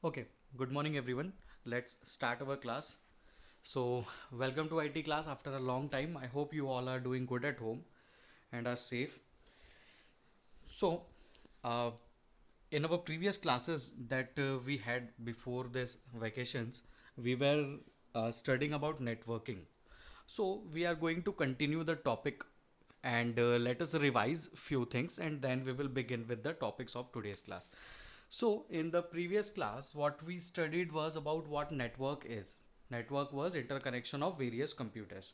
Okay, good morning everyone. Let's start our class. So, welcome to IT class after a long time. I hope you all are doing good at home and are safe. So, uh, in our previous classes that we had before this vacations, we were studying about networking. So, we are going to continue the topic and let us revise few things and then we will begin with the topics of today's class. So, in the previous class, what we studied was about what network is. Network was interconnection of various computers.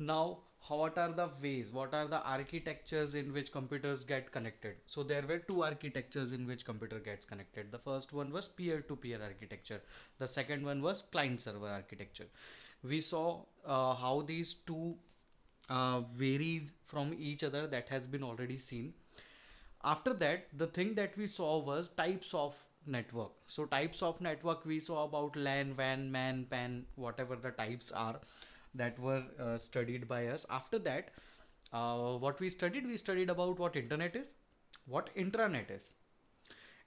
Now, what are the ways, what are the architectures in which computers get connected? So, there were two architectures in which computer gets connected. The first one was peer-to-peer architecture. The second one was client-server architecture. We saw how these two varies from each other, that has been already seen. After that, the thing that we saw was types of network. So types of network, we saw about LAN, WAN, MAN, PAN, whatever the types are that were studied by us. After that, what we studied about what internet is, what intranet is.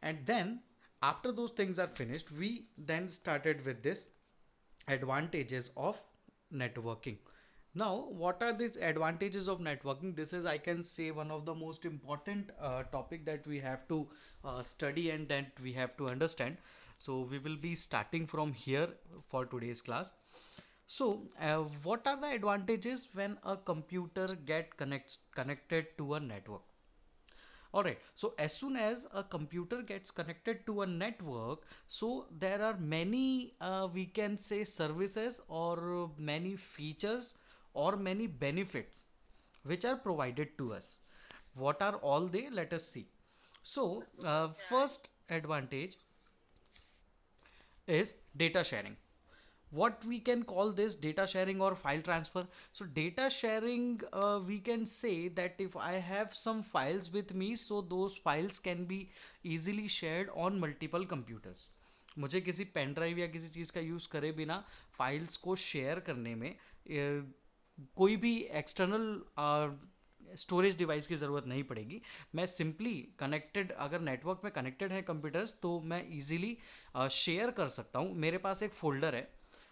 And then after those things are finished, we then started with this advantages of networking. Now, what are these advantages of networking? This is, I can say, one of the most important topic that we have to study and that we have to understand. So we will be starting from here for today's class. So what are the advantages when a computer connected to a network? All right, so as soon as a computer gets connected to a network, so there are many, we can say, services or many features or many benefits which are provided to us. What are all they? Let us see. So, first advantage is data sharing. What we can call this data sharing or file transfer. So data sharing, we can say that if I have some files with me, so those files can be easily shared on multiple computers. मुझे किसी pen drive या किसी चीज़ का use करे बिना files को share करने में कोई भी एक्सटर्नल स्टोरेज डिवाइस की ज़रूरत नहीं पड़ेगी. मैं सिंपली कनेक्टेड, अगर नेटवर्क में कनेक्टेड है कंप्यूटर्स, तो मैं इजीली शेयर कर सकता हूँ. मेरे पास एक फ़ोल्डर है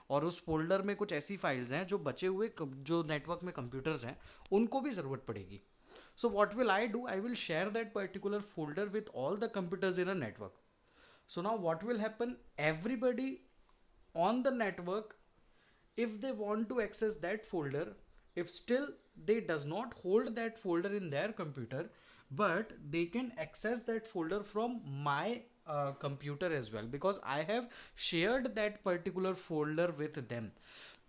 और उस फोल्डर में कुछ ऐसी फाइल्स हैं जो बचे हुए जो नेटवर्क में कंप्यूटर्स हैं उनको भी ज़रूरत पड़ेगी. So what will I do? I will share that particular folder with all the computers in a network. So now what will happen? Everybody on the network, if they want to access that folder, if still they does not hold that folder in their computer, but they can access that folder from my computer as well, because I have shared that particular folder with them.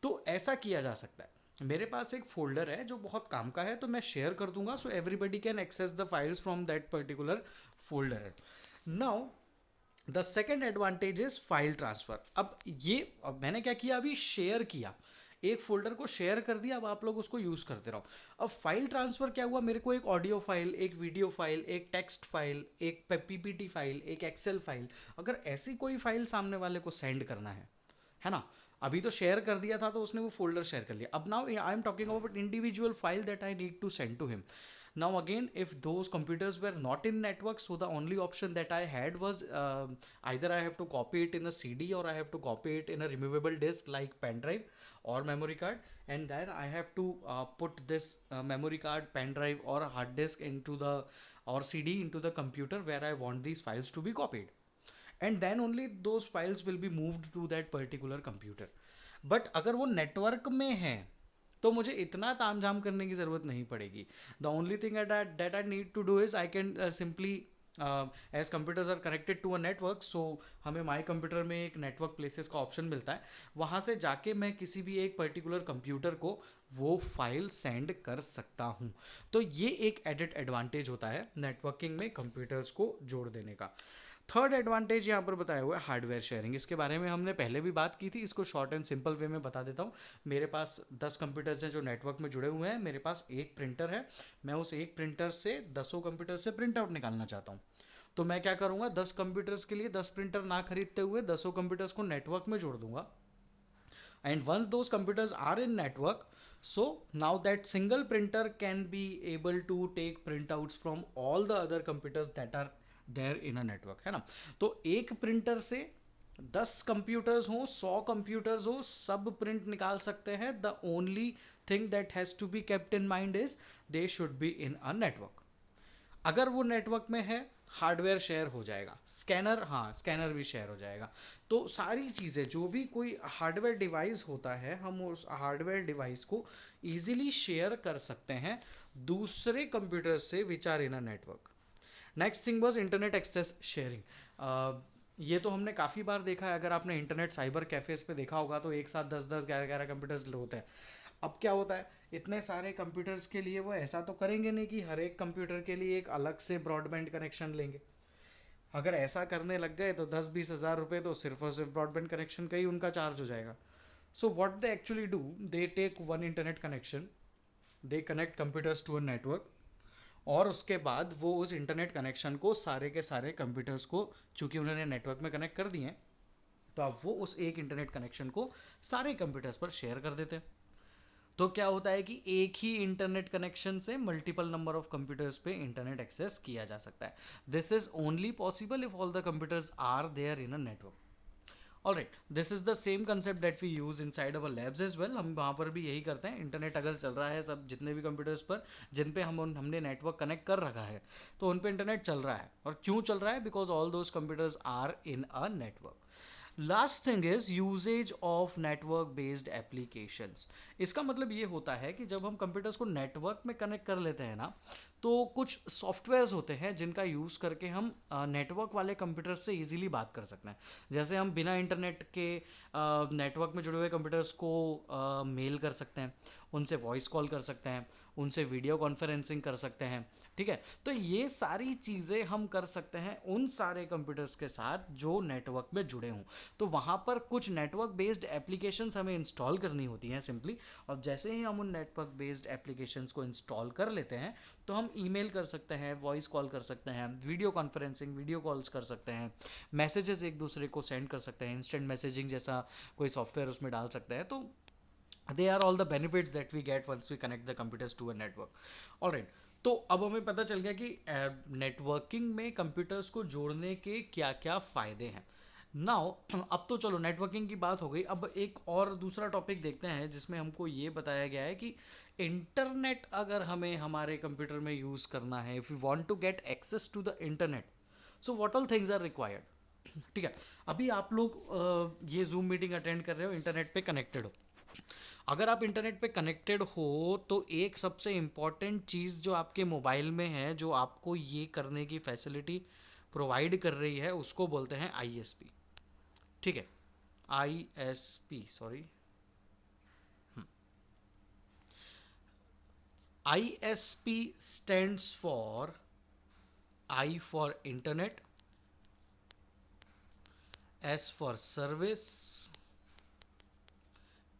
तो ऐसा किया जा सकता है. मेरे पास एक folder है जो बहुत काम का है, तो मैं शेयर कर दूंगा, so everybody can access the files from that particular folder. Now the second advantage is file transfer. अब मैंने क्या किया, अभी शेयर किया, एक फोल्डर को शेयर कर दिया, अब आप लोग उसको यूज करते रहो. अब फाइल ट्रांसफर क्या हुआ, मेरे को एक ऑडियो फाइल, एक वीडियो फाइल, एक टेक्स्ट फाइल, एक पीपीटी फाइल, एक एक्सेल फाइल, अगर ऐसी कोई फाइल सामने वाले को सेंड करना है ना, अभी तो शेयर कर दिया था तो उसने वो फोल्डर शेयर कर लिया. अब now I am talking about individual file that I need to send to him. Now again, if those computers were not in network, so the only option that I had was either I have to copy it in a CD or I have to copy it in a removable disk like pen drive or memory card, and then I have to put this memory card, pen drive or a hard disk into the or CD into the computer where I want these files to be copied, and then only those files will be moved to that particular computer. But अगर वो network में है तो मुझे इतना ताम झाम करने की ज़रूरत नहीं पड़ेगी. The only thing that I need to do is I can simply, as computers are connected to a network, so हमें माई कंप्यूटर में एक नेटवर्क प्लेसेस का ऑप्शन मिलता है, वहाँ से जाके मैं किसी भी एक पर्टिकुलर कंप्यूटर को वो फाइल सेंड कर सकता हूँ. तो ये एक एडेड एडवांटेज होता है नेटवर्किंग में कंप्यूटर्स को जोड़ देने का. थर्ड एडवांटेज यहाँ पर बताया हुआ है हार्डवेयर शेयरिंग. इसके बारे में हमने पहले भी बात की थी, इसको शॉर्ट एंड सिंपल वे में बता देता हूँ. मेरे पास 10 कंप्यूटर्स हैं जो नेटवर्क में जुड़े हुए हैं, मेरे पास एक प्रिंटर है, मैं उस एक प्रिंटर से 10 कंप्यूटर से प्रिंट आउट निकालना चाहता हूँ. तो मैं क्या करूँगा, 10 कंप्यूटर्स के लिए 10 प्रिंटर ना खरीदते हुए 10 कंप्यूटर्स को नेटवर्क में जोड़ दूंगा. And once those computers are in network, so now that single printer can be able to take printouts from all the other computers that are there in a network, है ना. तो एक printer से 10 computers हो, 100 computers हो, सब print निकाल सकते हैं. The only thing that has to be kept in mind is they should be in a network. अगर वो नेटवर्क में है, हार्डवेयर शेयर हो जाएगा. स्कैनर, हाँ स्कैनर भी शेयर हो जाएगा. तो सारी चीज़ें, जो भी कोई हार्डवेयर डिवाइस होता है, हम उस हार्डवेयर डिवाइस को ईजिली शेयर कर सकते हैं दूसरे कंप्यूटर से which are in a network. Next thing was internet access sharing. ये तो हमने काफ़ी बार देखा है. अगर आपने इंटरनेट साइबर कैफ़ेज पे देखा होगा तो एक साथ 10-10 11-11 कंप्यूटर्स होते हैं. अब क्या होता है, इतने सारे कंप्यूटर्स के लिए वो ऐसा तो करेंगे नहीं कि हर एक कंप्यूटर के लिए एक अलग से ब्रॉडबैंड कनेक्शन लेंगे. अगर ऐसा करने लग गए तो 10-20 हज़ार रुपये तो सिर्फ और सिर्फ ब्रॉडबैंड कनेक्शन का ही उनका चार्ज हो जाएगा. So what they actually do, they take one internet connection, they connect computers to a network, और उसके बाद वो उस इंटरनेट कनेक्शन को सारे के सारे कंप्यूटर्स को, चूंकि उन्होंने नेटवर्क में कनेक्ट कर दिए हैं, तो अब वो उस एक इंटरनेट कनेक्शन को सारे कंप्यूटर्स पर शेयर कर देते हैं. तो क्या होता है कि एक ही इंटरनेट कनेक्शन से मल्टीपल नंबर ऑफ कंप्यूटर्स पे इंटरनेट एक्सेस किया जा सकता है. This is only possible if all the computers are there in a network. All right, this is the same concept that we use inside our labs as well. हम वहाँ पर भी यही करते हैं. इंटरनेट अगर चल रहा है, सब जितने भी कंप्यूटर्स पर जिन पे हमने नेटवर्क कनेक्ट कर रखा है, तो उन पे इंटरनेट चल रहा है. और क्यों चल रहा है? Because all those computers are in a network. Last thing is usage of network based applications. इसका मतलब ये होता है कि जब हम कंप्यूटर्स को नेटवर्क में कनेक्ट कर लेते हैं ना, तो कुछ सॉफ्टवेयर्स होते हैं जिनका यूज़ करके हम नेटवर्क वाले कंप्यूटर से इजीली बात कर सकते हैं. जैसे हम बिना इंटरनेट के नेटवर्क में जुड़े हुए कंप्यूटर्स को मेल कर सकते हैं, उनसे वॉइस कॉल कर सकते हैं, उनसे वीडियो कॉन्फ्रेंसिंग कर सकते हैं. ठीक है, तो ये सारी चीज़ें हम कर सकते हैं उन सारे कंप्यूटर्स के साथ जो नेटवर्क में जुड़े हों. तो वहाँ पर कुछ नेटवर्क बेस्ड एप्लीकेशंस हमें इंस्टॉल करनी होती हैं सिंपली. और जैसे ही हम उन नेटवर्क बेस्ड एप्लीकेशंस को इंस्टॉल कर लेते हैं, तो हम ईमेल कर सकते हैं, वॉइस कॉल कर सकते हैं, वीडियो कॉन्फ्रेंसिंग, वीडियो कॉल्स कर सकते हैं, मैसेजेस एक दूसरे को सेंड कर सकते हैं, इंस्टेंट मैसेजिंग जैसा कोई सॉफ्टवेयर उसमें डाल सकते हैं. तो they are all the benefits that we get once we connect the computers to a network. Alright, तो अब हमें पता चल गया कि नेटवर्किंग में कंप्यूटर्स को जोड़ने के क्या क्या फ़ायदे हैं. नाउ अब तो चलो नेटवर्किंग की बात हो गई. अब एक और दूसरा टॉपिक देखते हैं जिसमें हमको ये बताया गया है कि इंटरनेट अगर हमें हमारे कंप्यूटर में यूज़ करना है, if you want to get access to the internet, so what all things are required. ठीक है, अभी आप लोग ये जूम मीटिंग अटेंड कर रहे हो, इंटरनेट पे कनेक्टेड हो. अगर आप इंटरनेट पे कनेक्टेड हो तो एक सबसे इम्पॉर्टेंट चीज़ जो आपके मोबाइल में है, जो आपको ये करने की फैसिलिटी प्रोवाइड कर रही है, उसको बोलते हैं आईएसपी. ठीक है, ISP, sorry, ISP stands for I for internet, S for service,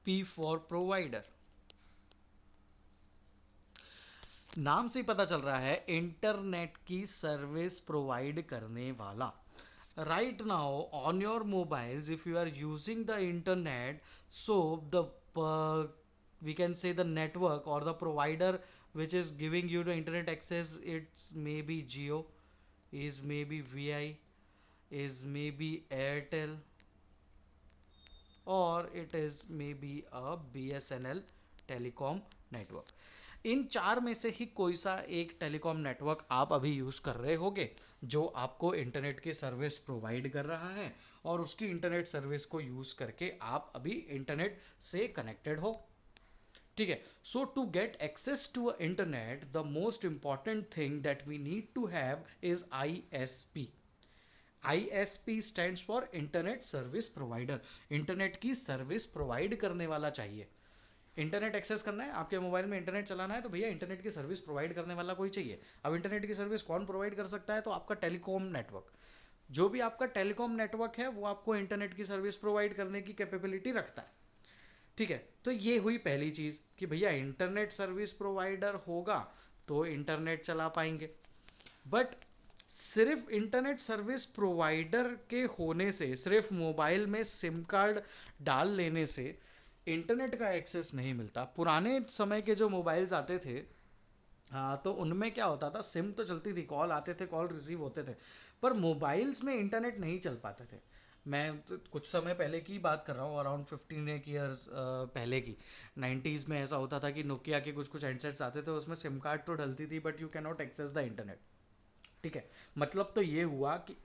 P for provider. नाम से ही पता चल रहा है इंटरनेट की सर्विस प्रोवाइड करने वाला. Right now on your mobiles if you are using the internet, so the we can say the network or the provider which is giving you the internet access, it's maybe Jio, is maybe Vi, is maybe Airtel, or it is maybe a BSNL telecom network. इन चार में से ही कोई सा एक telecom network आप अभी use कर रहे होगे जो आपको इंटरनेट की सर्विस प्रोवाइड कर रहा है, और उसकी इंटरनेट सर्विस को यूज़ करके आप अभी इंटरनेट से कनेक्टेड हो. ठीक है, so to get access to a internet, the most important thing that we need to have is ISP. ISP stands for internet service provider. Internet की सर्विस प्रोवाइड करने वाला चाहिए. इंटरनेट एक्सेस करना है, आपके मोबाइल में इंटरनेट चलाना है, तो भैया इंटरनेट की सर्विस प्रोवाइड करने वाला कोई चाहिए. अब इंटरनेट की सर्विस कौन प्रोवाइड कर सकता है? तो आपका टेलीकॉम नेटवर्क. जो भी आपका टेलीकॉम नेटवर्क है वो आपको इंटरनेट की सर्विस प्रोवाइड करने की कैपेबिलिटी रखता है. ठीक है, तो ये हुई पहली चीज़ कि भैया इंटरनेट सर्विस प्रोवाइडर होगा तो इंटरनेट चला पाएंगे. बट सिर्फ इंटरनेट सर्विस प्रोवाइडर के होने से, सिर्फ मोबाइल में सिम कार्ड डाल लेने से इंटरनेट का एक्सेस नहीं मिलता. पुराने समय के जो मोबाइल्स आते थे, हाँ, तो उनमें क्या होता था, सिम तो चलती थी, कॉल आते थे, कॉल रिसीव होते थे, पर मोबाइल्स में इंटरनेट नहीं चल पाते थे. मैं तो कुछ समय पहले की बात कर रहा हूँ, अराउंड 15 ईयर्स पहले की। 90s में ऐसा होता था कि नोकिया के कुछ कुछ हैंडसेट्स आते थे, उसमें सिम कार्ड तो डलती थी but you cannot access the internet. ठीक है। मतलब तो ये हुआ कि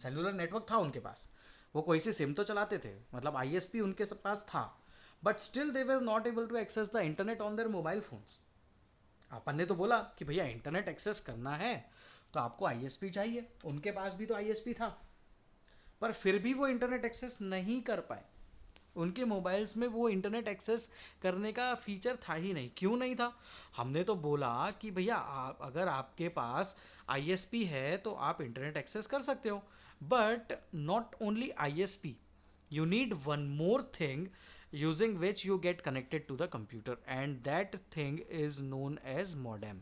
सेलुलर नेटवर्क था उनके पास, वो कोई सी सिम तो चलाते थे, मतलब आईएसपी उनके पास था, but still they were not able to access the internet on their mobile phones. अपन ने तो बोला कि भैया इंटरनेट एक्सेस करना है तो आपको आईएसपी चाहिए, उनके पास भी तो आईएसपी था, पर फिर भी वो इंटरनेट एक्सेस नहीं कर पाए। उनके मोबाइल्स में वो इंटरनेट एक्सेस करने का फीचर था ही नहीं। क्यों नहीं था? हमने तो बोला कि भैया अगर आपके पास आईएसपी है तो आप इंटरनेट एक्सेस कर सकते हो, but not only ISP, you need one more thing using which you get connected to the computer, and that thing is known as modem.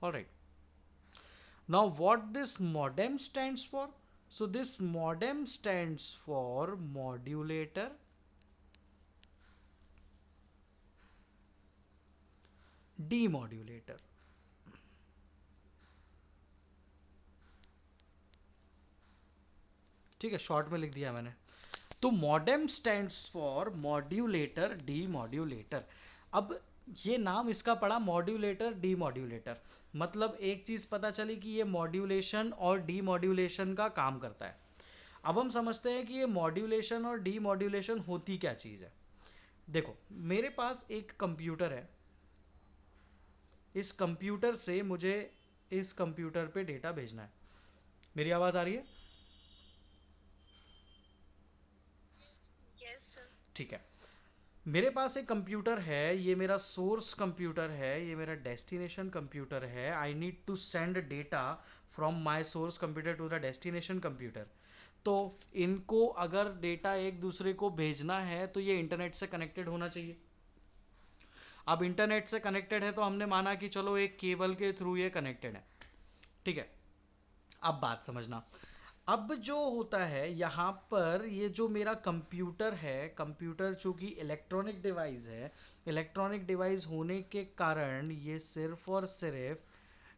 All right, now what this modem stands for? So this modem stands for modulator demodulator. ठीक है, short में लिख दिया मैंने। तो modem stands for modulator demodulator. अब ये नाम इसका पड़ा मॉड्यूलेटर डीमॉड्यूलेटर, मतलब एक चीज़ पता चली कि ये मॉड्यूलेशन और डीमॉड्यूलेशन का काम करता है। अब हम समझते हैं कि ये मॉड्यूलेशन और डीमॉड्यूलेशन होती क्या चीज़ है। देखो, मेरे पास एक कंप्यूटर है, इस कंप्यूटर से मुझे इस कंप्यूटर पे डेटा भेजना है। मेरी आवाज़ आ रही है? ठीक है। मेरे पास एक कंप्यूटर है, ये मेरा सोर्स कंप्यूटर है, ये मेरा डेस्टिनेशन कंप्यूटर है। I need to send data from my source computer to the destination computer. तो इनको अगर डेटा एक दूसरे को भेजना है तो ये इंटरनेट से कनेक्टेड होना चाहिए। अब इंटरनेट से कनेक्टेड है तो हमने माना कि चलो एक केबल के थ्रू ये कनेक्टेड है। ठीक है। अब बात समझना, अब जो होता है यहाँ पर, ये जो मेरा कंप्यूटर है, कंप्यूटर चूँकि इलेक्ट्रॉनिक डिवाइस है, इलेक्ट्रॉनिक डिवाइस होने के कारण ये सिर्फ और सिर्फ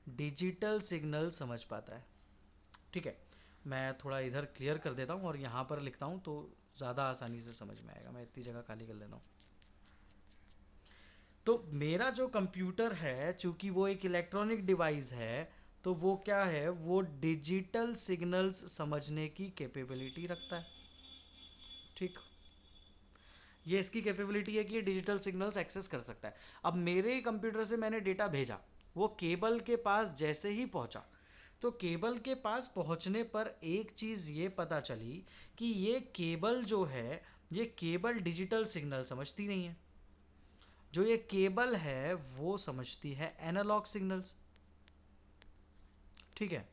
डिजिटल सिग्नल समझ पाता है। ठीक है। मैं थोड़ा इधर क्लियर कर देता हूँ और यहाँ पर लिखता हूँ तो ज़्यादा आसानी से समझ में आएगा। मैं इतनी जगह खाली कर लेता हूँ। तो मेरा जो कंप्यूटर है, चूंकि वो एक इलेक्ट्रॉनिक डिवाइस है, तो वो क्या है, वो डिजिटल सिग्नल्स समझने की कैपेबिलिटी रखता है। ठीक, ये इसकी कैपेबिलिटी है कि ये डिजिटल सिग्नल्स एक्सेस कर सकता है। अब मेरे कंप्यूटर से मैंने डेटा भेजा, वो केबल के पास जैसे ही पहुंचा, तो केबल के पास पहुंचने पर एक चीज़ ये पता चली कि ये केबल जो है, ये केबल डिजिटल सिग्नल समझती नहीं है। जो ये केबल है वो समझती है एनालॉग सिग्नल्स। ठीक है।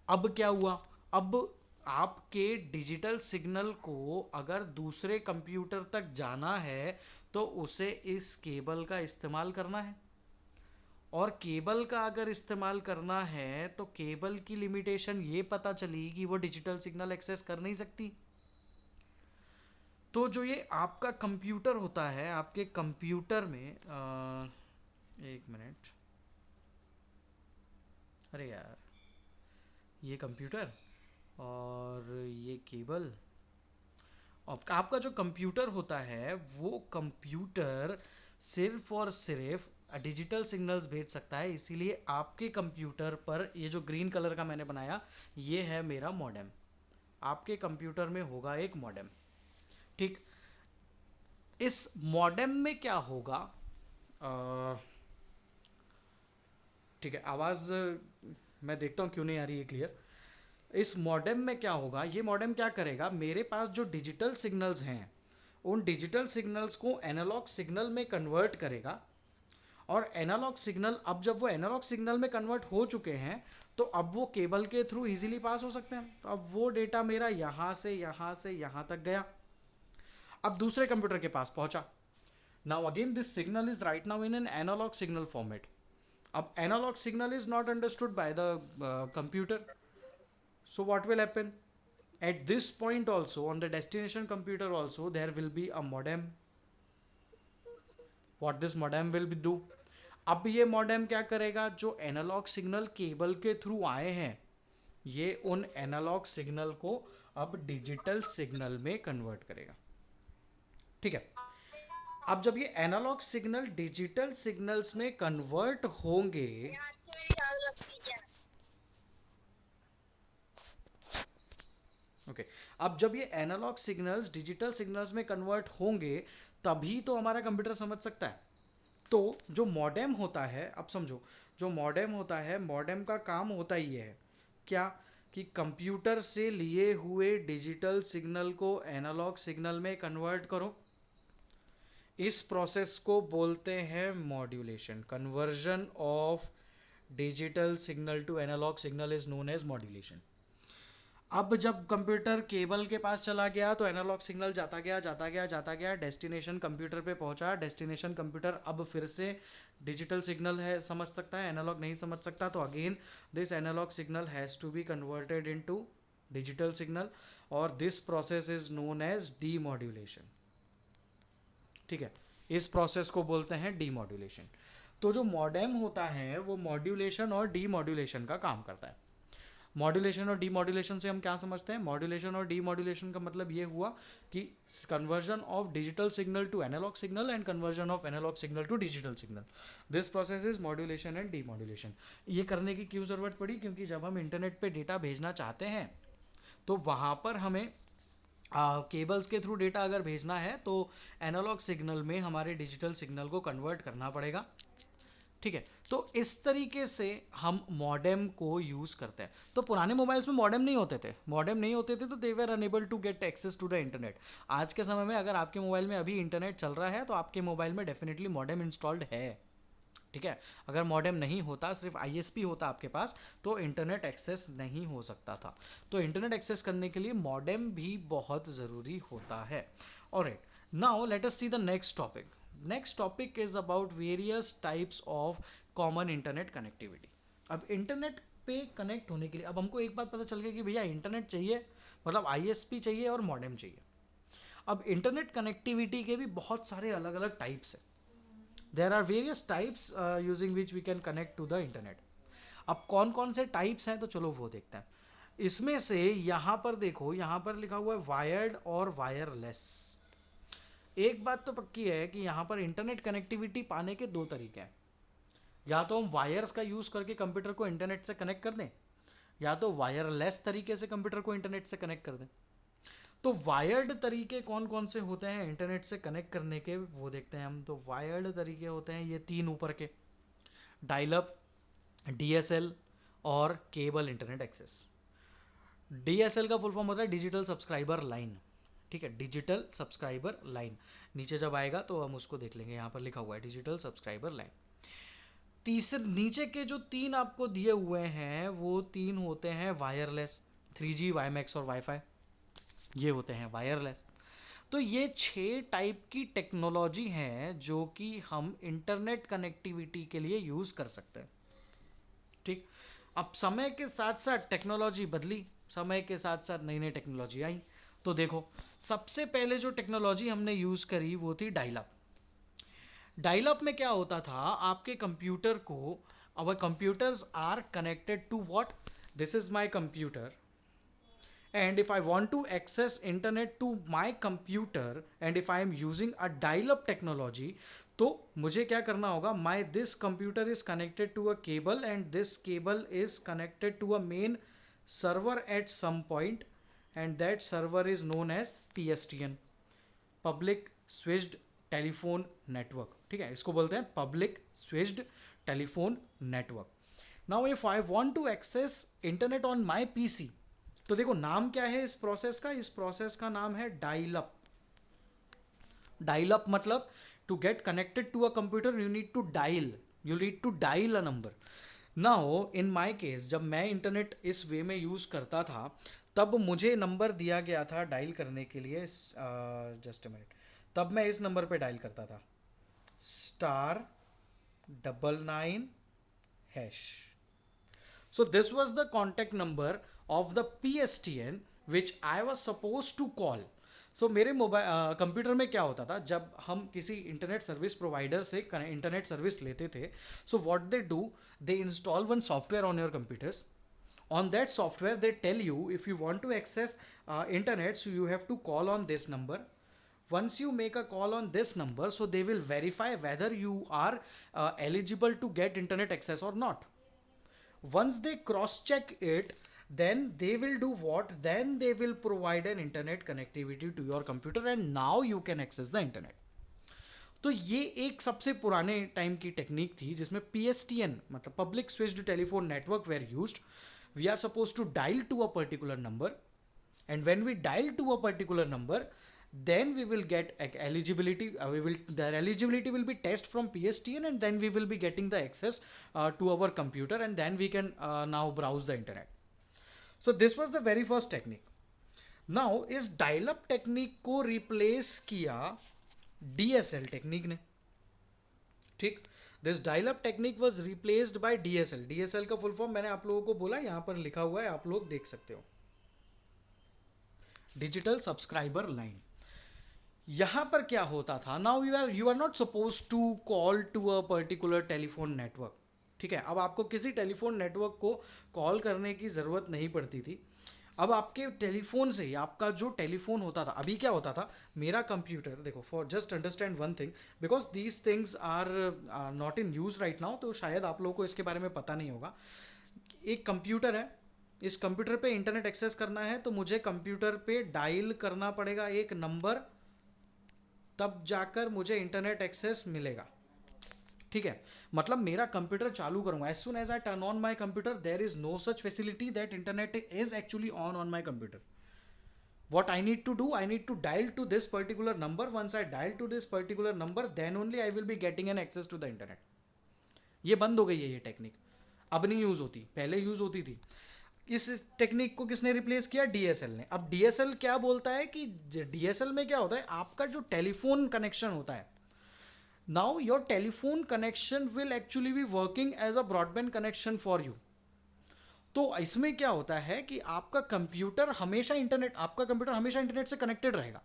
अब क्या हुआ, अब आपके डिजिटल सिग्नल को अगर दूसरे कंप्यूटर तक जाना है तो उसे इस केबल का इस्तेमाल करना है, और केबल का अगर इस्तेमाल करना है तो केबल की लिमिटेशन ये पता चली कि वो डिजिटल सिग्नल एक्सेस कर नहीं सकती। तो जो ये आपका कंप्यूटर होता है, आपके कंप्यूटर में एक मिनट, अरे यार, ये कंप्यूटर और ये केबल, आपका जो कंप्यूटर होता है वो कंप्यूटर सिर्फ और सिर्फ डिजिटल सिग्नल्स भेज सकता है। इसीलिए आपके कंप्यूटर पर ये जो ग्रीन कलर का मैंने बनाया, ये है मेरा मॉडेम। आपके कंप्यूटर में होगा एक मॉडेम। ठीक, इस मॉडेम में क्या होगा, ठीक है, आवाज़ मैं देखता हूँ क्यों नहीं आ रही है क्लियर। इस मॉडेम में क्या होगा, ये मॉडेम क्या करेगा, मेरे पास जो डिजिटल सिग्नल्स हैं उन डिजिटल सिग्नल्स को एनालॉग सिग्नल में कन्वर्ट करेगा, और एनालॉग सिग्नल, अब जब वो एनालॉग सिग्नल में कन्वर्ट हो चुके हैं तो अब वो केबल के थ्रू इजीली पास हो सकते हैं। तो अब वो डेटा मेरा यहाँ से यहाँ तक गया, अब दूसरे कंप्यूटर के पास पहुंचा। Now again this signal is right now in an analog signal format. अब analog signal is not understood by the computer, so what will happen, at this point also on the destination computer also there will be a modem. what this modem will be do, अब ये modem क्या करेगा, जो analogue signal cable के through आए हैं ये उन एनालॉग सिग्नल को अब डिजिटल सिग्नल में कन्वर्ट करेगा। ठीक है, अब जब ये एनालॉग सिग्नल डिजिटल सिग्नल्स में कन्वर्ट होंगे, ओके, अब जब ये एनालॉग सिग्नल्स डिजिटल सिग्नल्स में कन्वर्ट होंगे तभी तो हमारा कंप्यूटर समझ सकता है। तो जो मॉडेम होता है, अब समझो, जो मॉडेम होता है, मॉडेम का काम होता ही है क्या, कि कंप्यूटर से लिए हुए डिजिटल सिग्नल को एनालॉग सिग्नल में कन्वर्ट करो। इस प्रोसेस को बोलते हैं modulation. Conversion of digital signal to analog signal is known as modulation. अब जब कंप्यूटर केबल के पास चला गया तो एनालॉग सिग्नल जाता गया जाता गया जाता गया, डेस्टिनेशन कंप्यूटर पे पहुंचा। डेस्टिनेशन कंप्यूटर अब फिर से डिजिटल सिग्नल है समझ सकता है, एनालॉग नहीं समझ सकता, तो again this analog signal has to be converted into digital signal, और this process is known as demodulation. ठीक है, इस प्रोसेस को बोलते हैं डीमॉड्यूलेशन। तो जो मॉडेम होता है वो मॉड्यूलेशन और डीमॉड्यूलेशन का काम करता है। मॉड्यूलेशन और डीमॉड्यूलेशन से हम क्या समझते हैं? मॉड्यूलेशन और डीमॉड्यूलेशन का मतलब ये हुआ कि conversion of digital signal to analog signal and conversion of analog signal to digital signal, this process is modulation and demodulation. ये करने की क्यों ज़रूरत पड़ी? क्योंकि जब हम इंटरनेट पे डेटा भेजना चाहते हैं तो वहाँ पर हमें केबल्स के थ्रू डेटा अगर भेजना है तो एनालॉग सिग्नल में हमारे डिजिटल सिग्नल को कन्वर्ट करना पड़ेगा। ठीक है, तो इस तरीके से हम मॉडेम को यूज़ करते हैं। तो पुराने मोबाइल्स में मॉडेम नहीं होते थे, मॉडेम नहीं होते थे तो they were unable to get access to the internet. आज के समय में अगर आपके मोबाइल में अभी इंटरनेट चल रहा है तो आपके मोबाइल में डेफिनेटली मॉडेम इंस्टॉल्ड है। ठीक है, अगर मॉडेम नहीं होता, सिर्फ आईएसपी होता आपके पास, तो इंटरनेट एक्सेस नहीं हो सकता था। तो इंटरनेट एक्सेस करने के लिए मॉडेम भी बहुत ज़रूरी होता है। Alright, now let us see the next topic. Next topic is about various types of common internet connectivity. अब इंटरनेट पे कनेक्ट होने के लिए अब हमको एक बात पता चल गई कि भैया इंटरनेट चाहिए, मतलब आईएसपी चाहिए और मॉडेम चाहिए। अब इंटरनेट कनेक्टिविटी के भी बहुत सारे अलग अलग टाइप्स हैं। There are various types using which we can connect to the internet. अब कौन कौन से टाइप्स हैं तो चलो वो देखते हैं। इसमें से यहाँ पर देखो, यहाँ पर लिखा हुआ है वायर्ड और वायरलेस। एक बात तो पक्की है कि यहाँ पर इंटरनेट कनेक्टिविटी पाने के दो तरीके हैं। या तो हम वायर्स का यूज़ करके कंप्यूटर को इंटरनेट से कनेक्ट कर दें, या तो वायरलेस तरीके से कंप्यूटर को इंटरनेट से कनेक्ट कर दें। तो वायर्ड तरीके कौन कौन से होते हैं इंटरनेट से कनेक्ट करने के, वो देखते हैं हम। तो वायर्ड तरीके होते हैं ये तीन ऊपर के: डायल अप, डीएसएल और केबल इंटरनेट एक्सेस। डीएसएल का फुल फॉर्म होता है डिजिटल सब्सक्राइबर लाइन। ठीक है, डिजिटल सब्सक्राइबर लाइन। नीचे जब आएगा तो हम उसको देख लेंगे, यहाँ पर लिखा हुआ है डिजिटल सब्सक्राइबर लाइन। तीसरे नीचे के जो तीन आपको दिए हुए हैं वो तीन होते हैं वायरलेस। 3G, वाईमैक्स और वाईफाई, ये होते हैं वायरलेस। तो ये 6 टाइप की टेक्नोलॉजी हैं जो कि हम इंटरनेट कनेक्टिविटी के लिए यूज़ कर सकते हैं। ठीक, अब समय के साथ साथ टेक्नोलॉजी बदली, समय के साथ साथ नई नई टेक्नोलॉजी आई। तो देखो, सबसे पहले जो टेक्नोलॉजी हमने यूज़ करी वो थी डायल अप। डायल अप में क्या होता था, आपके कंप्यूटर को, our computers are connected to what, this is my computer, and if I want to access internet to my computer and if I am using a dial up technology, तो मुझे क्या करना होगा, my this computer is connected to a cable and this cable is connected to a main server at some point and that server is known as PSTN, public switched telephone network। ठीक है, इसको बोलते हैं public switched telephone network। now if I want to access internet on my PC, तो देखो नाम क्या है इस प्रोसेस का, इस प्रोसेस का नाम है डायल अप। डायल अप मतलब to get connected to a computer you need to dial a number. Now in my case जब मैं इंटरनेट इस वे में यूज़ करता था तब मुझे नंबर दिया गया था डायल करने के लिए, जस्ट अ मिनट, तब मैं इस नंबर पे डायल करता था *99#। So this was the contact number of the PSTN which I was supposed to call. So मेरे मोबाइल कंप्यूटर में क्या होता था, जब हम किसी इंटरनेट सर्विस प्रोवाइडर से इंटरनेट सर्विस लेते थे, so what they do, they install one software on your computers. On that software they tell you if you want to access internet, so you have to call on this number. Once you make a call on this number, so they will verify whether you are eligible to get internet access or not. Once they cross check it, then they will do what? Then they will provide an internet connectivity to your computer and now you can access the internet. तो ये एक सबसे पुराने time की technique थी जिसमें PSTN मतलब public switched telephone network were used. We are suppose to dial to a particular number, and when we dial to a particular number, then we will get eligibility, their eligibility will be test from PSTN, and then we will be getting the access to our computer, and then we can now browse the internet. So this was the very first technique. Now इस dial up technique को replace किया DSL technique ने. ठीक, this dial up technique was replaced by DSL. DSL का full form मैंने आप लोगों को बोला, यहाँ पर लिखा हुआ है, आप लोग देख सकते हो, डिजिटल सब्सक्राइबर लाइन. यहां पर क्या होता था, now you are not suppose to call to a particular telephone network. ठीक है, अब आपको किसी टेलीफोन नेटवर्क को कॉल करने की ज़रूरत नहीं पड़ती थी. अब आपके टेलीफोन से ही आपका जो टेलीफोन होता था, अभी क्या होता था, मेरा कंप्यूटर देखो, for just understand one thing, because these things are not in use right now, तो शायद आप लोगों को इसके बारे में पता नहीं होगा. एक कंप्यूटर है, इस कंप्यूटर पे इंटरनेट एक्सेस करना है तो मुझे कंप्यूटर पे डायल करना पड़ेगा एक नंबर, तब जाकर मुझे इंटरनेट एक्सेस मिलेगा. ठीक है, मतलब मेरा कंप्यूटर चालू करूंगा, as soon as I turn on my computer there is no such facility that internet is actually on my computer. what I need to do, I need to dial to this particular number. Once I dial to this particular number, then only I will be getting an access to the internet. ये बंद हो गई है ये technique, अब नहीं use होती, पहले यूज होती थी. इस टेक्निक को किसने रिप्लेस किया? DSL ने. अब DSL क्या बोलता है कि DSL में क्या होता है, आपका जो टेलीफोन कनेक्शन होता है, now your telephone connection will actually be working as a broadband connection for you. तो इसमें क्या होता है कि आपका कंप्यूटर हमेशा इंटरनेट से कनेक्टेड रहेगा.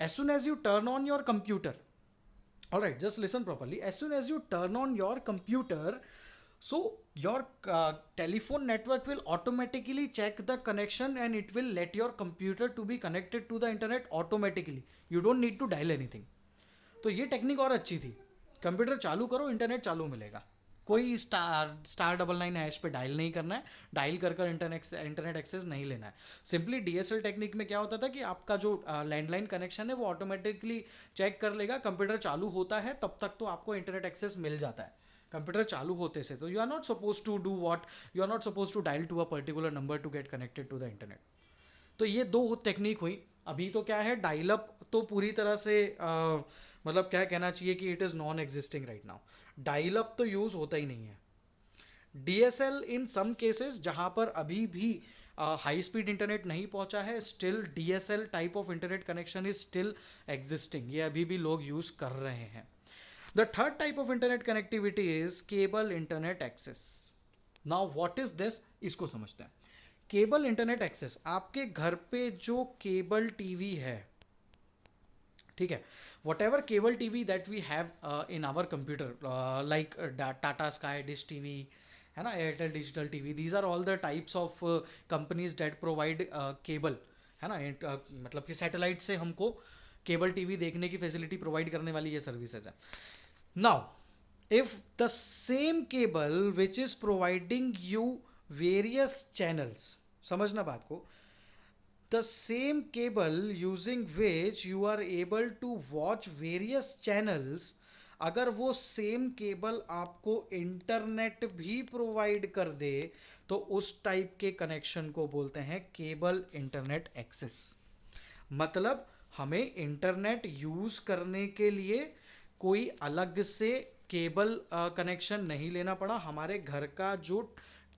As soon as you turn on your computer, alright, just listen properly, as soon as you turn on your computer, so your telephone network will automatically check the connection and it will let your computer to be connected to the internet automatically. You don't need to dial anything. तो ये technique और अच्छी थी, computer चालू करो internet चालू मिलेगा, कोई *99# पे डायल नहीं करना है, डायल कर इंटरनेट एक्सेस नहीं लेना है. सिंपली DSL टेक्निक में क्या होता था कि आपका जो लैंडलाइन कनेक्शन है वो ऑटोमेटिकली चेक कर लेगा, कंप्यूटर चालू होता है तब तक तो आपको इंटरनेट एक्सेस मिल जाता है. कंप्यूटर चालू होते से तो you are not suppose to do what, you are not suppose to dial to a particular number to get connected to the internet. तो ये दो टेक्निक हुई. अभी तो क्या है, डायल अप तो पूरी तरह से मतलब क्या कहना चाहिए कि it is non existing right now. Dial up तो यूज़ होता ही नहीं है. DSL इन सम केसेस जहाँ पर अभी भी हाई स्पीड इंटरनेट नहीं पहुँचा है, still DSL type of internet connection is still existing, ये अभी भी लोग यूज़ कर रहे हैं. The third type of internet connectivity is cable internet access. Now what is this? इसको समझते हैं. केबल इंटरनेट एक्सेस, आपके घर पे जो केबल टीवी है, ठीक है, whatever cable TV that we have in our computer, like Tata Sky dish TV है ना, Airtel digital TV, these are all the types of companies that provide cable, है ना, मतलब कि सैटेलाइट से हमको केबल टीवी देखने की फैसिलिटी प्रोवाइड करने वाली ये सर्विसेज है. Now, if the same cable which is providing you various channels, समझना बात को, the same cable using which you are able to watch various channels, अगर वो सेम केबल आपको इंटरनेट भी प्रोवाइड कर दे तो उस टाइप के कनेक्शन को बोलते हैं केबल इंटरनेट एक्सेस. मतलब हमें इंटरनेट यूज़ करने के लिए कोई अलग से केबल कनेक्शन नहीं लेना पड़ा. हमारे घर का जो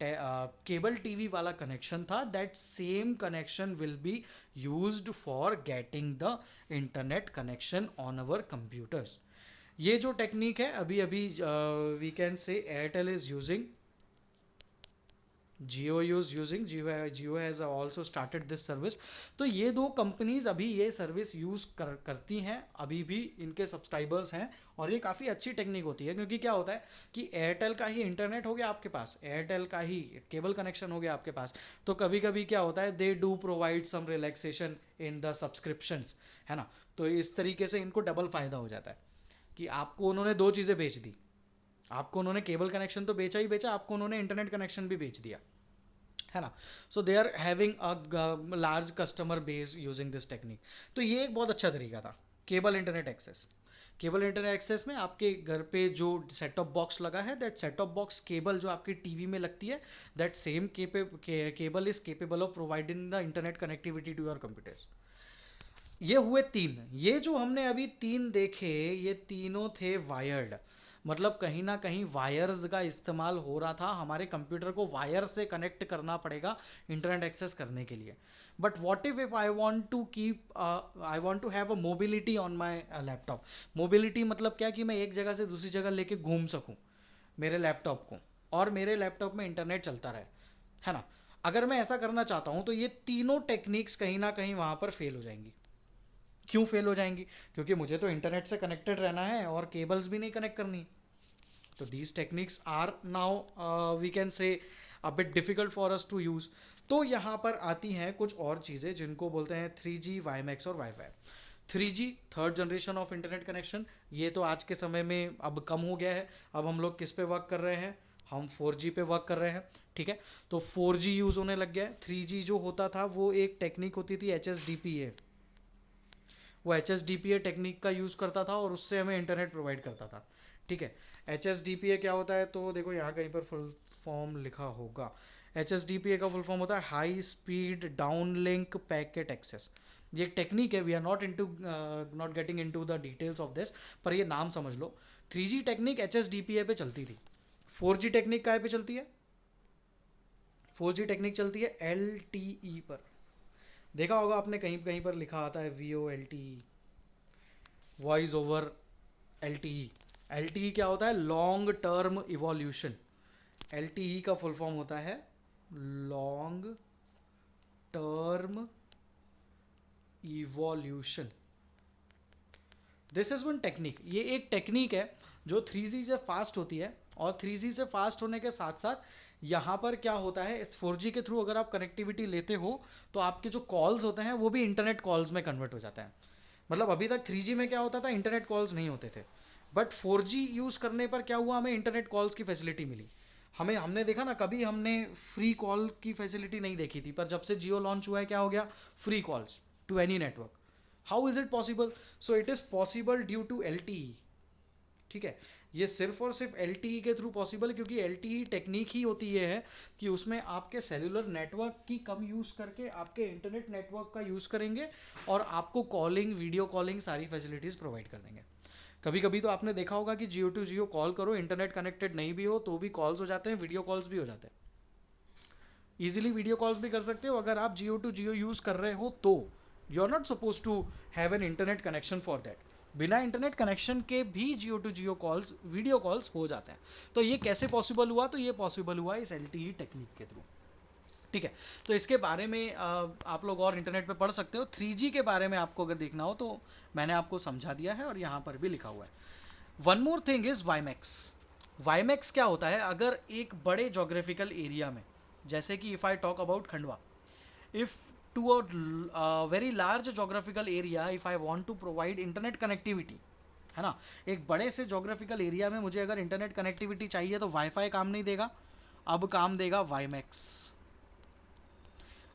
केबल टीवी वाला कनेक्शन था, that same connection will be used for getting the internet connection on our computers. ये जो टेक्निक है अभी we can say Airtel is using Jio Jio has also started this service. तो ये दो कंपनीज अभी ये सर्विस यूज़ करती हैं, अभी भी इनके सब्सक्राइबर्स हैं। और ये काफ़ी अच्छी टेक्निक होती है, क्योंकि क्या होता है कि एयरटेल का ही इंटरनेट हो गया आपके पास, एयरटेल का ही केबल कनेक्शन हो गया आपके पास, तो कभी कभी क्या होता है, they do provide some relaxation in the subscriptions, है ना। तो इस तरीके से इनको डबल फ़ायदा हो जाता है कि आपको उन्होंने दो चीज़ें बेच दी, आपको उन्होंने केबल कनेक्शन तो बेचा ही बेचा, आपको उन्होंने इंटरनेट कनेक्शन भी बेच दिया, है ना। So they are having a large customer base using this technique. तो ये एक बहुत अच्छा तरीका था cable internet access. Cable internet access में आपके घर पे जो सेट टॉप बॉक्स लगा है, that set top box cable जो आपकी टीवी में लगती है, that same cable is capable of providing the internet connectivity to your computers. ये हुए तीन, ये जो हमने अभी तीन देखे, ये तीनों थे वायर्ड, मतलब कहीं ना कहीं वायर्स का इस्तेमाल हो रहा था, हमारे कंप्यूटर को वायर से कनेक्ट करना पड़ेगा इंटरनेट एक्सेस करने के लिए। But what if I want to keep I want to have a mobility on my laptop. Mobility मतलब क्या, कि मैं एक जगह से दूसरी जगह लेके घूम सकूं मेरे लैपटॉप को, और मेरे लैपटॉप में इंटरनेट चलता रहे, है ना। अगर मैं ऐसा करना चाहता हूं तो ये तीनों टेक्निक्स कहीं ना कहीं वहां पर फेल हो जाएंगी। क्यों फेल हो जाएंगी? क्योंकि मुझे तो इंटरनेट से कनेक्टेड रहना है और केबल्स भी नहीं कनेक्ट करनी। तो these techniques are now we can say a bit difficult for us to use. तो यहाँ पर आती हैं कुछ और चीज़ें जिनको बोलते हैं 3G, वाईमैक्स और wifi. 3G third generation of internet connection, ये तो आज के समय में अब कम हो गया है। अब हम लोग किस पे वर्क कर रहे हैं? हम 4G पे वर्क कर रहे हैं, ठीक है। तो 4G यूज़ होने लग गया है। 3G जो होता था वो एक टेक्निक होती थी HSDPA, वो HSDPA टेक्निक का यूज़ करता था और उससे हमें इंटरनेट प्रोवाइड करता था, ठीक है। HSDPA क्या होता है, तो देखो यहाँ कहीं पर फुल फॉर्म लिखा होगा। HSDPA का फुल फॉर्म होता है high speed downlink packet access. ये एक टेक्निक है, we are not getting into the details of this, पर ये नाम समझ लो। 3G टेक्निक HSDPA पे चलती थी। 4G टेक्निक काय पे चलती है? 4G टेक्निक चलती है LTE पर। देखा होगा आपने, कहीं कहीं पर लिखा आता है VoLTE, voice over LTE। LTE क्या होता है? Long term evolution. LTE का फुल फॉर्म होता है long term evolution. This is one technique, ये एक टेक्निक है जो 3G से फास्ट होती है, और 3G से फास्ट होने के साथ साथ यहाँ पर क्या होता है, 4G के थ्रू अगर आप कनेक्टिविटी लेते हो तो आपके जो कॉल्स होते हैं वो भी इंटरनेट कॉल्स में कन्वर्ट हो जाता है। मतलब अभी तक 3G में क्या होता था, इंटरनेट कॉल्स नहीं होते थे, बट 4G यूज़ करने पर क्या हुआ, हमें इंटरनेट कॉल्स की फैसिलिटी मिली। हमने देखा ना, कभी हमने फ्री कॉल की फैसिलिटी नहीं देखी थी, पर जब से जियो लॉन्च हुआ है क्या हो गया, free calls to any network. How is it possible? So it is possible due to LTE, ठीक है। ये सिर्फ और सिर्फ LTE के थ्रू पॉसिबल है, क्योंकि LTE टेक्निक ही होती ये है कि उसमें आपके सेलुलर नेटवर्क की कम यूज़ करके आपके इंटरनेट नेटवर्क का यूज़ करेंगे, और आपको कॉलिंग, वीडियो कॉलिंग सारी फैसिलिटीज़ प्रोवाइड कर देंगे। कभी कभी तो आपने देखा होगा कि जियो टू जियो कॉल करो, इंटरनेट कनेक्टेड नहीं भी हो तो भी कॉल्स हो जाते हैं, वीडियो कॉल्स भी हो जाते हैं। ईजिली वीडियो कॉल्स भी कर सकते हो अगर आप जियो टू जियो यूज़ कर रहे हो तो। You are not suppose to have an internet connection for that. बिना इंटरनेट कनेक्शन के भी Jio to Jio calls, video calls हो जाते हैं। तो ये कैसे पॉसिबल हुआ? तो ये पॉसिबल हुआ इस LTE टेक्निक के थ्रू, ठीक है। तो इसके बारे में आप लोग और इंटरनेट पे पढ़ सकते हो। 3G के बारे में आपको अगर देखना हो तो मैंने आपको समझा दिया है और यहाँ पर भी लिखा हुआ है। One more thing is WiMAX. WiMAX क्या होता है? अगर एक बड़े जोग्राफिकल एरिया में, जैसे कि if I talk about Khandwa, if to a very large geographical area if I want to provide internet connectivity, है ना, एक बड़े से जोग्राफिकल एरिया में मुझे अगर इंटरनेट कनेक्टिविटी चाहिए तो वाईफाई काम नहीं देगा, अब काम देगा वाईमैक्स।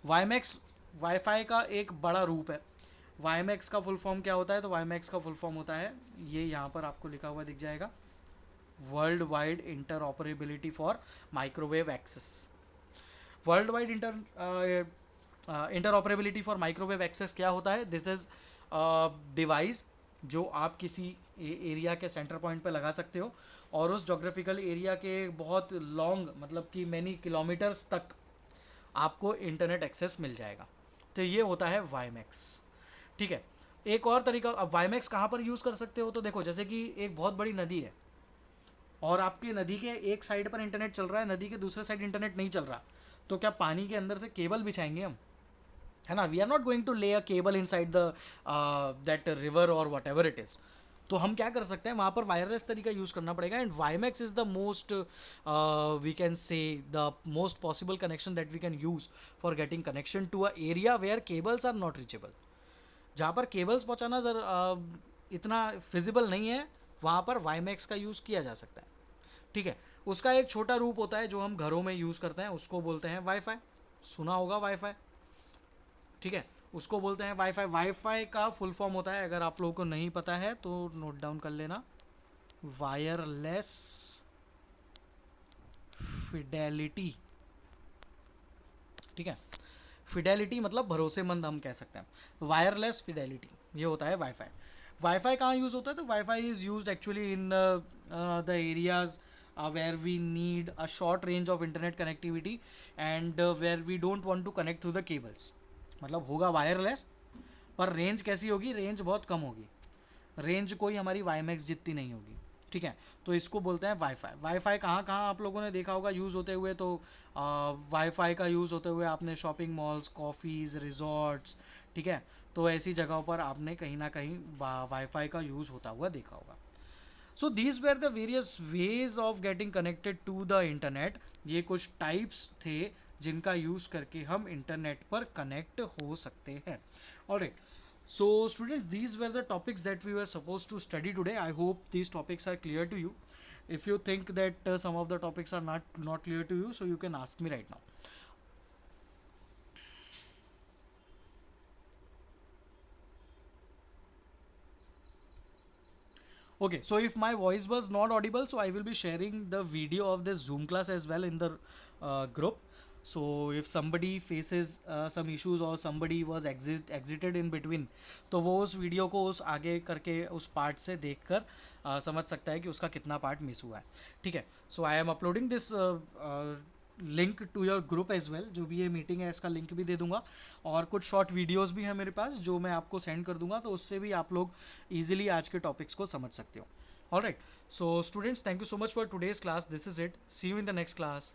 वाईमैक्स वाईफाई का एक बड़ा रूप है। वाईमैक्स का फुल फॉर्म क्या होता है? तो वाईमैक्स का फुल फॉर्म होता है, ये यहाँ पर आपको लिखा हुआ दिख जाएगा, world wide interoperability for microwave access. World wide interoperability for microwave access क्या होता है? दिस इज डिवाइस जो आप किसी एरिया के सेंटर पॉइंट पे लगा सकते हो, और उस जोग्राफिकल एरिया के बहुत लॉन्ग, मतलब कि मैनी किलोमीटर्स तक आपको इंटरनेट एक्सेस मिल जाएगा। तो ये होता है वाईमैक्स, ठीक है। एक और तरीका, अब वाईमैक्स कहाँ पर यूज़ कर सकते हो? तो देखो, जैसे कि एक बहुत बड़ी नदी है और आपकी नदी के एक साइड पर इंटरनेट चल रहा है, नदी के दूसरे साइड इंटरनेट नहीं चल रहा, तो क्या पानी के अंदर से केबल बिछाएंगे हम, है ना? We are not going to lay a cable inside the that river और वट एवर इट इज़। तो हम क्या कर सकते हैं, वहाँ पर वायरलेस तरीका यूज़ करना पड़ेगा। And WiMAX is the most, we can say the most possible connection that we can use for getting connection to a area where cables are not reachable. जहाँ पर केबल्स पहुँचाना इतना फिजिबल नहीं है, वहाँ पर वाईमैक्स का यूज़ किया जा सकता है। ठीक है। उसका एक छोटा रूप होता है जो हम घरों में यूज़ करते हैं, उसको बोलते हैं वाईफाई। सुना होगा वाईफाई, ठीक है, उसको बोलते हैं वाईफाई। वाईफाई का फुल फॉर्म होता है, अगर आप लोगों को नहीं पता है तो नोट डाउन कर लेना, वायरलेस फिडेलिटी। ठीक है, फिडेलिटी मतलब भरोसेमंद हम कह सकते हैं। वायरलेस फिडेलिटी ये होता है वाईफाई। वाईफाई कहाँ यूज़ होता है? तो wifi is used actually in the areas where we need a short range of internet connectivity and where we don't want to connect through the cables। मतलब होगा wireless, पर रेंज कैसी होगी? Range बहुत कम होगी, रेंज कोई हमारी वाईमैक्स जितनी नहीं होगी। ठीक है, तो इसको बोलते हैं वाईफाई। वाईफाई कहाँ कहाँ आप लोगों ने देखा होगा यूज़ होते हुए? तो वाईफाई का यूज़ होते हुए आपने शॉपिंग मॉल्स, कॉफ़ीज़, रिजॉर्ट्स, ठीक है, तो ऐसी जगहों पर आपने कहीं ना कहीं वाईफाई का यूज़ होता हुआ देखा होगा। So these were the various ways of getting connected to the internet. ये कुछ टाइप्स थे जिनका यूज़ करके हम इंटरनेट पर कनेक्ट हो सकते हैं। Alright, so students, these were the topics that we were supposed to study today. I hope these topics are clear to you. If you think that some of the topics are not clear to you, so you can ask me right now. Okay, so if my voice was not audible, so I will be sharing the video of this Zoom class as well in the group. So if somebody faces some issues or somebody was exited in between, तो वो उस video को उस आगे करके उस part से देखकर समझ सकता है कि उसका कितना पार्ट मिस हुआ है। ठीक है, so I am uploading this link to your group as well. जो भी ये मीटिंग है इसका लिंक भी दे दूंगा, और कुछ शॉर्ट वीडियोस भी हैं मेरे पास जो मैं आपको सेंड कर दूंगा, तो उससे भी आप लोग ईजिली आज के टॉपिक्स को समझ सकते हो। Alright, so students, thank you so much for today's class. This is it, see you in the next class.